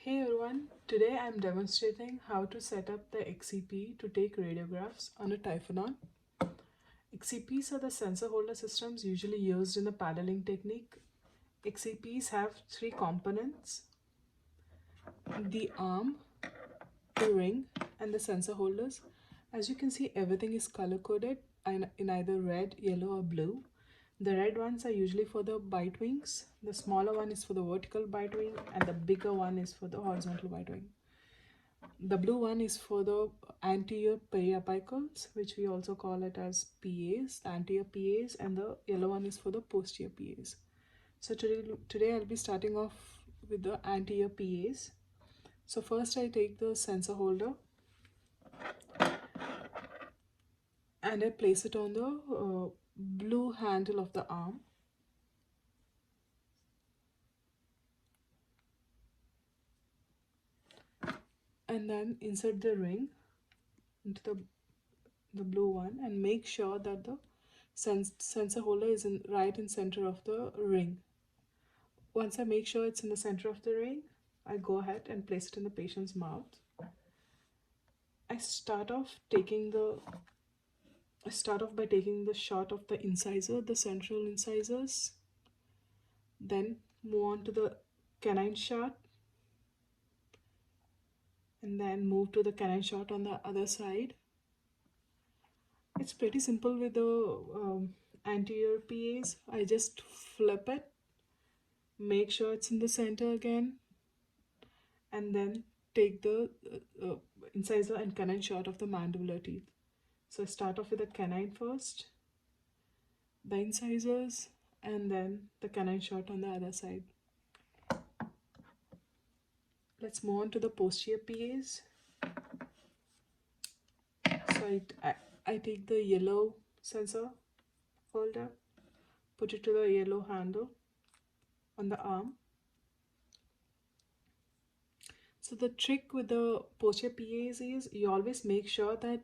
Hey everyone, today I'm demonstrating how to set up the XCP to take radiographs on a Typhoon. XCPs are the sensor holder systems usually used in the paddling technique. XCPs have three components: the arm, the ring, and the sensor holders. As you can see, everything is color coded in either red, yellow, or blue. The red ones are usually for the bite wings, the smaller one is for the vertical bite wing, and the bigger one is for the horizontal bite wing. The blue one is for the anterior periapicals, which we also call it as PAs, the anterior PAs, and the yellow one is for the posterior PAs. So today I'll be starting off with the anterior PAs. So first I take the sensor holder and I place it on the blue handle of the arm. And then insert the ring into the blue one and make sure that the sensor holder is right in center of the ring. Once I make sure it's in the center of the ring, I go ahead and place it in the patient's mouth. I start off by taking the shot of the incisor, the central incisors, then move on to the canine shot, and then move to the canine shot on the other side. It's pretty simple with the anterior PAs. I just flip it, make sure it's in the center again, and then take the incisor and canine shot of the mandibular teeth. So I start off with the canine first, the incisors, and then the canine shot on the other side. Let's move on to the posterior PAs. So I take the yellow sensor holder, put it to the yellow handle on the arm. So the trick with the posterior PAs is you always make sure that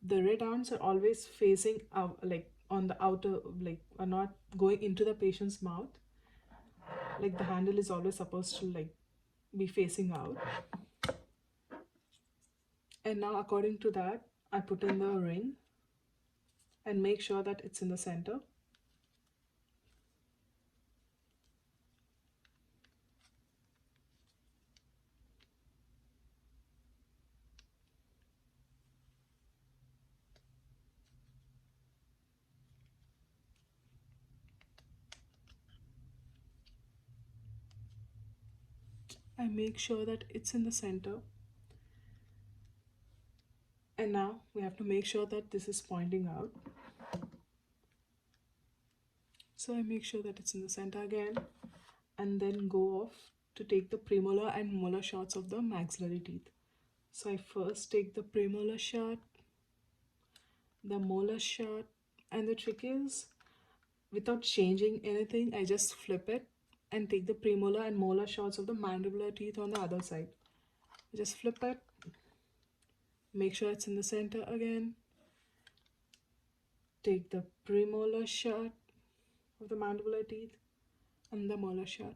the red arms are always facing out, like on the outer, like are not going into the patient's mouth. Like the handle is always supposed to like be facing out. And now according to that, I put in the ring and make sure that it's in the center. I make sure that it's in the center. And now we have to make sure that this is pointing out. So I make sure that it's in the center again, and then go off to take the premolar and molar shots of the maxillary teeth. So I first take the premolar shot, the molar shot, and the trick is, without changing anything, I just flip it and take the premolar and molar shots of the mandibular teeth on the other side. Just flip it, make sure it's in the center again, take the premolar shot of the mandibular teeth and the molar shot,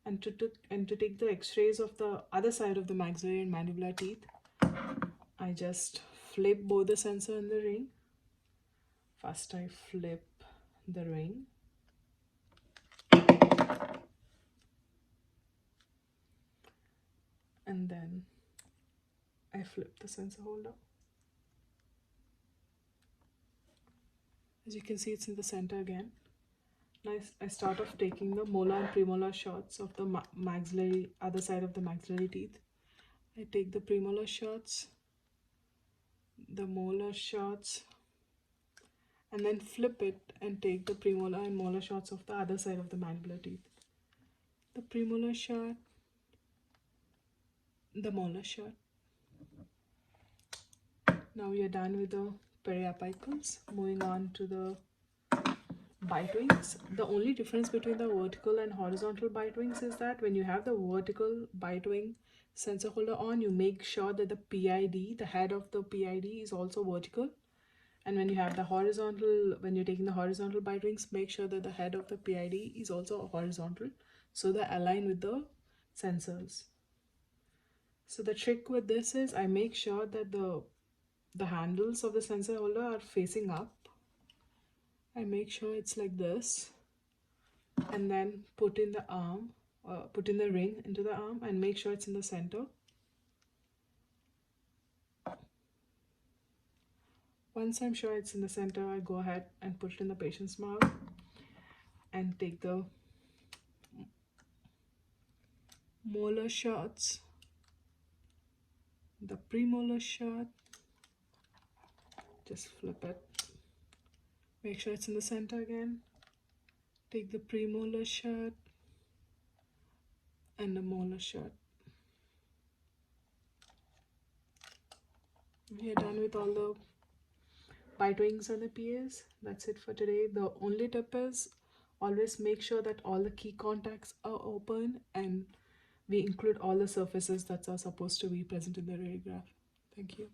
and to take the x-rays of the other side of the maxillary and mandibular teeth, I just flip both the sensor and the ring. First I flip the ring, and then I flip the sensor holder. As you can see, it's in the center again. Now I start off taking the molar and premolar shots of the maxillary, other side of the maxillary teeth. I take the premolar shots, the molar shots, and then flip it and take the premolar and molar shots of the other side of the mandibular teeth. The premolar shot, the molar shot. Now we are done with the periapicals. Moving on to the bite wings. The only difference between the vertical and horizontal bite wings is that when you have the vertical bite wing sensor holder on, you make sure that the PID, the head of the PID, is also vertical. And when you have the horizontal, when you're taking the horizontal bite wings, make sure that the head of the PID is also horizontal, so they align with the sensors. So the trick with this is I make sure that the handles of the sensor holder are facing up. I make sure it's like this, and then put in the arm, put in the ring into the arm and make sure it's in the center. Once I'm sure it's in the center, I go ahead and put it in the patient's mouth and take the molar shots, the premolar shot, just flip it, make sure it's in the center again, take the premolar shot and the molar shot. We are done with all the bite wings and the PAs. That's it for today. The only tip is always make sure that all the key contacts are open and we include all the surfaces that are supposed to be present in the radiograph. Thank you.